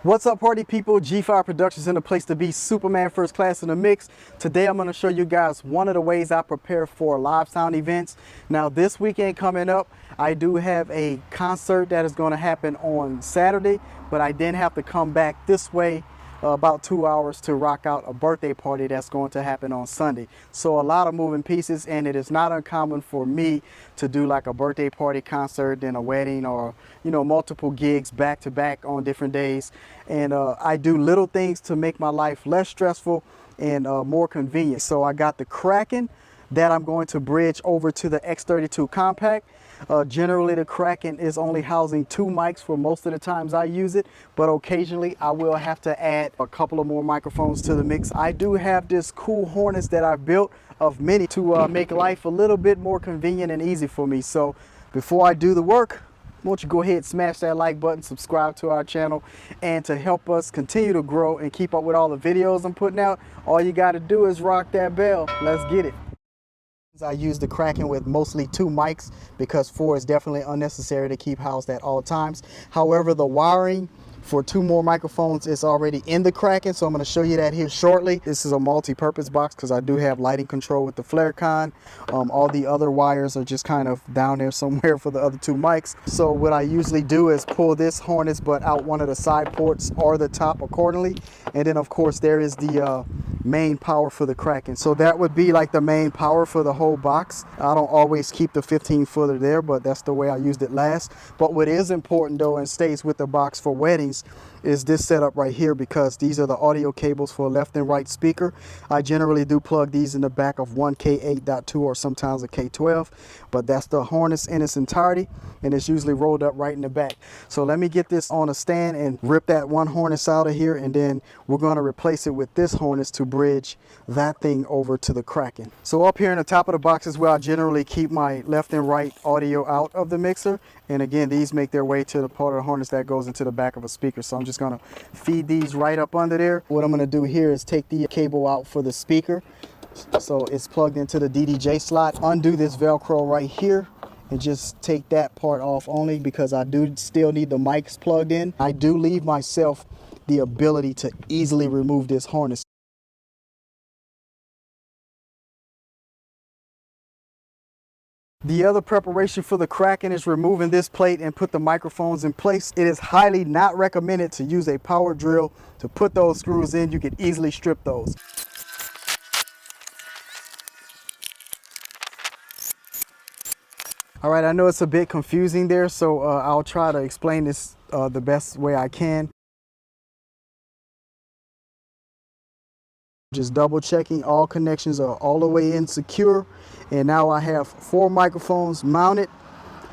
What's up, party people? G5 Productions in the place to be. Superman first class in the mix. Today I'm going to show you guys one of the ways I prepare for live sound events. Now this weekend coming up, I do have a concert that is going to happen on Saturday, but I then have to come back this way about 2 hours to rock out a birthday party that's going to happen on Sunday. So a lot of moving pieces, and it is not uncommon for me to do like a birthday party concert, then a wedding, or multiple gigs back to back on different days. And I do little things to make my life less stressful and more convenient. So I got the Kraken that I'm going to bridge over to the X32 compact. Generally the Kraken is only housing 2 mics for most of the times I use it, but occasionally I will have to add a couple of more microphones to the mix. I do have this cool harness that I've built of many to make life a little bit more convenient and easy for me. So before I do the work, won't you go ahead, smash that like button, subscribe to our channel, and to help us continue to grow and keep up with all the videos I'm putting out, all you got to do is rock that bell. Let's get it. I use the Kraken with mostly 2 mics because 4 is definitely unnecessary to keep housed at all times. However, the wiring for 2 more microphones is already in the Kraken, so I'm going to show you that here shortly. This is a multi-purpose box because I do have lighting control with the flare con. All the other wires are just kind of down there somewhere for the other 2 mics. So what I usually do is pull this harness butt out one of the side ports or the top accordingly, and then of course there is the main power for the Kraken. So that would be like the main power for the whole box. I don't always keep the 15-footer there, but that's the way I used it last. But what is important though, and stays with the box for weddings, is this setup right here, because these are the audio cables for left and right speaker. I generally do plug these in the back of one K8.2 or sometimes a K12, but that's the harness in its entirety, and it's usually rolled up right in the back. So let me get this on a stand and rip that one harness out of here, and then we're going to replace it with this harness to bridge that thing over to the Kraken. So up here in the top of the box is where I generally keep my left and right audio out of the mixer, and again these make their way to the part of the harness that goes into the back of a speaker. So I'm just going to feed these right up under there. What I'm going to do here is take the cable out for the speaker, so it's plugged into the DDJ slot. Undo this Velcro right here and just take that part off only, because I do still need the mics plugged in. I do leave myself the ability to easily remove this harness. The other preparation for the Kraken is removing this plate and put the microphones in place. It is highly not recommended to use a power drill to put those screws in. You can easily strip those. All right, I know it's a bit confusing there, so I'll try to explain this the best way I can. Just double checking all connections are all the way in secure, and now I have 4 microphones mounted,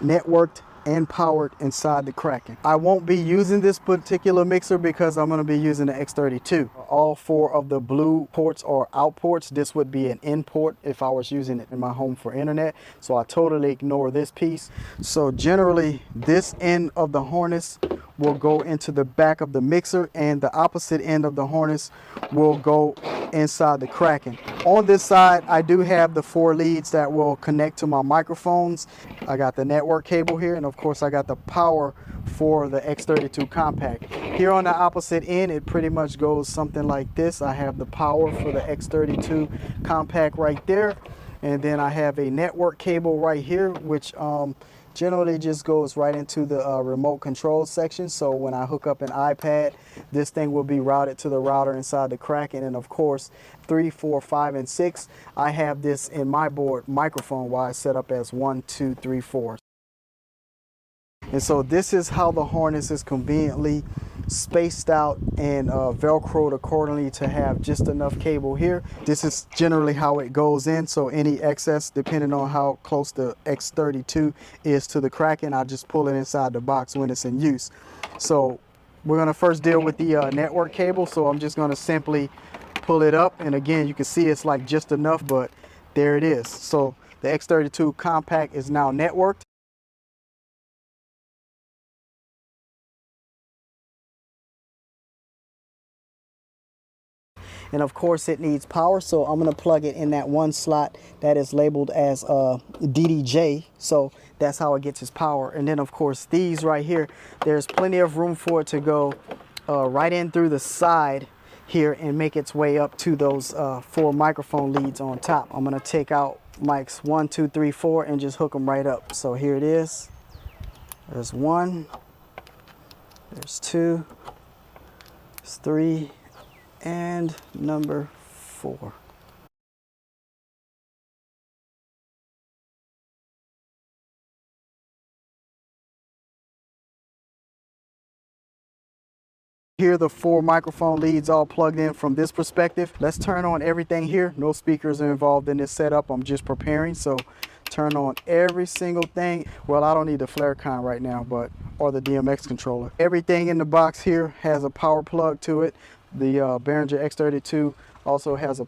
networked, and powered inside the Kraken. I won't be using this particular mixer because I'm going to be using the X32. All 4 of the blue ports are out ports. This would be an in port if I was using it in my home for internet, so I totally ignore this piece. So generally this end of the harness will go into the back of the mixer, and the opposite end of the harness will go inside the Kraken. On this side I do have the 4 leads that will connect to my microphones. I got the network cable here, and of course I got the power for the X32 compact. Here on the opposite end it pretty much goes something like this. I have the power for the X32 compact right there, and then I have a network cable right here, which generally just goes right into the remote control section. So when I hook up an iPad, this thing will be routed to the router inside the Kraken. And of course 3, 4, 5, and 6, I have this in my board microphone wise set up as 1, 2, 3, 4. And so this is how the harness is conveniently spaced out and velcroed accordingly to have just enough cable here. This is generally how it goes in, so any excess, depending on how close the X32 is to the Kraken, I just pull it inside the box when it's in use. So we're going to first deal with the network cable, so I'm just going to simply pull it up, and again you can see it's like just enough, but there it is. So the X32 compact is now networked. And of course it needs power, so I'm going to plug it in that one slot that is labeled as DDJ, so that's how it gets its power. And then of course these right here, there's plenty of room for it to go right in through the side here and make its way up to those 4 microphone leads on top. I'm gonna take out mics 1, 2, 3, 4 and just hook them right up. So here it is. There's 1, there's 2, there's 3, and number 4. Here the 4 microphone leads all plugged in from this perspective. Let's turn on everything here. No speakers are involved in this setup. I'm just preparing, so turn on every single thing. Well, I don't need the flare con right now, but or the DMX controller. Everything in the box here has a power plug to it. The Behringer X32 also has a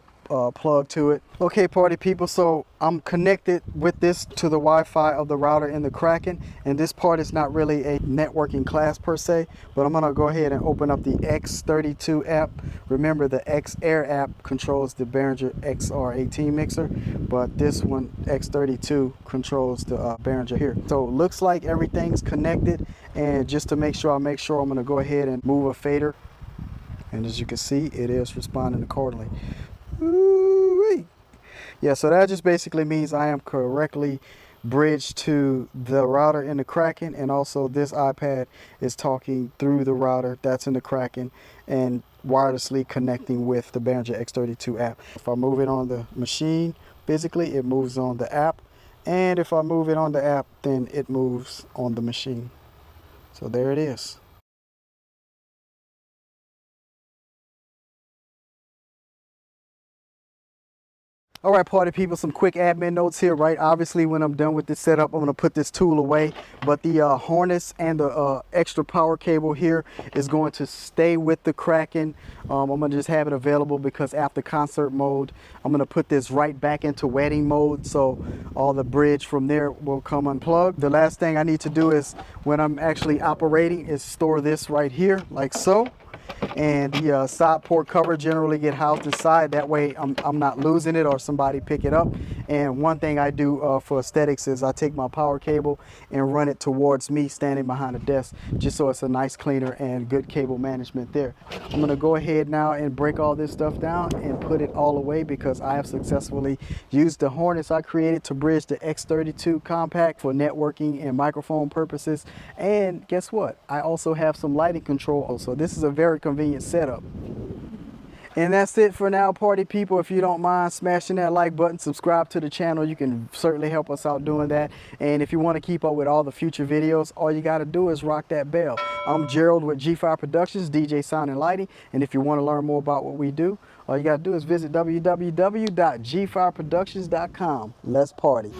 plug to it. Okay, party people, so I'm connected with this to the Wi-Fi of the router in the Kraken, and this part is not really a networking class per se, but I'm gonna go ahead and open up the X32 app. Remember, the X Air app controls the Behringer XR18 mixer, but this one, X32, controls the Behringer here. So it looks like everything's connected, and just to make sure, I'm gonna go ahead and move a fader, and as you can see, it is responding accordingly. Ooh-wee. Yeah, so that just basically means I am correctly bridged to the router in the Kraken, and also this iPad is talking through the router that's in the Kraken and wirelessly connecting with the Behringer X32 app. If I move it on the machine, physically it moves on the app, and if I move it on the app, then it moves on the machine. So there it is. All right, party people, some quick admin notes here, right? Obviously, when I'm done with this setup, I'm gonna put this tool away, but the harness and the extra power cable here is going to stay with the Kraken. I'm gonna just have it available because after concert mode, I'm gonna put this right back into wedding mode, so all the bridge from there will come unplugged. The last thing I need to do is, when I'm actually operating, is store this right here, like so. And the side port cover generally get housed inside. That way I'm not losing it or somebody pick it up. And one thing I do for aesthetics is I take my power cable and run it towards me standing behind the desk, just so it's a nice cleaner and good cable management there. I'm gonna go ahead now and break all this stuff down and put it all away, because I have successfully used the harness I created to bridge the X32 compact for networking and microphone purposes. And guess what? I also have some lighting control. So this is a very convenient setup. And that's it for now, party people. If you don't mind smashing that like button, subscribe to the channel. You can certainly help us out doing that. And if you want to keep up with all the future videos, all you got to do is rock that bell. I'm Gerald with G5 Productions, DJ Sound and Lighting. And if you want to learn more about what we do, all you got to do is visit www.g5productions.com. Let's party.